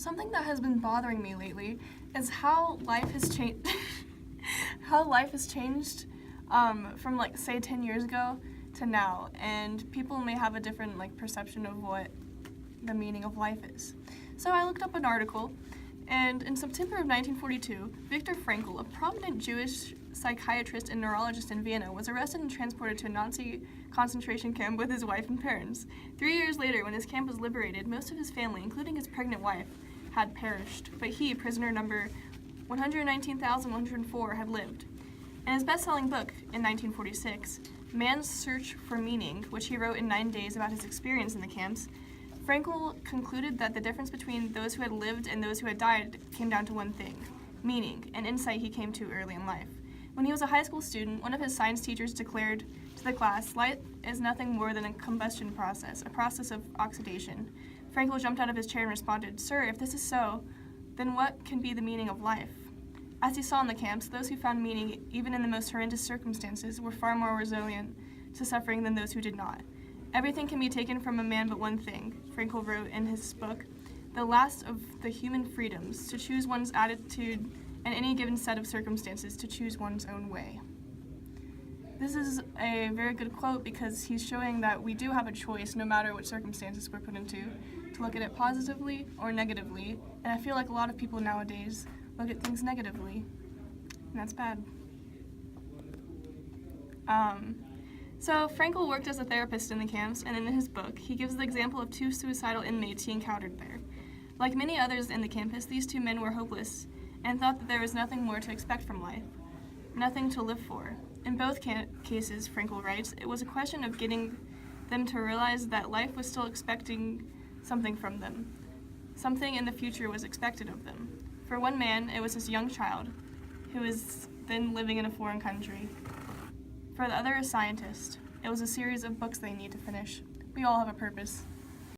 Something that has been bothering me lately is how life has changed. How life has changed from like say 10 years ago to now, and people may have a different like perception of what the meaning of life is. So I looked up an article, and in September of 1942, Viktor Frankl, a prominent Jewish psychiatrist and neurologist in Vienna, was arrested and transported to a Nazi concentration camp with his wife and parents. 3 years later, when his camp was liberated, most of his family, including his pregnant wife, had perished, but he, prisoner number 119,104, had lived. In his best-selling book in 1946, Man's Search for Meaning, which he wrote in 9 days about his experience in the camps, Frankl concluded that the difference between those who had lived and those who had died came down to one thing: meaning, an insight he came to early in life. When he was a high school student, one of his science teachers declared to the class, "Light is nothing more than a combustion process, a process of oxidation." Frankl jumped out of his chair and responded, "Sir, if this is so, then what can be the meaning of life?" As he saw in the camps, those who found meaning, even in the most horrendous circumstances, were far more resilient to suffering than those who did not. "Everything can be taken from a man but one thing," Frankl wrote in his book, "the last of the human freedoms, to choose one's attitude in any given set of circumstances, to choose one's own way." This is a very good quote because he's showing that we do have a choice, no matter what circumstances we're put into, to look at it positively or negatively, and I feel like a lot of people nowadays look at things negatively, and that's bad. So Frankl worked as a therapist in the camps, and in his book, he gives the example of 2 suicidal inmates he encountered there. Like many others in the campus, these 2 men were hopeless and thought that there was nothing more to expect from life, nothing to live for. In both cases, Frankl writes, it was a question of getting them to realize that life was still expecting something from them. Something in the future was expected of them. For one man, it was his young child, who was then living in a foreign country. For the other, a scientist. It was a series of books they need to finish. We all have a purpose.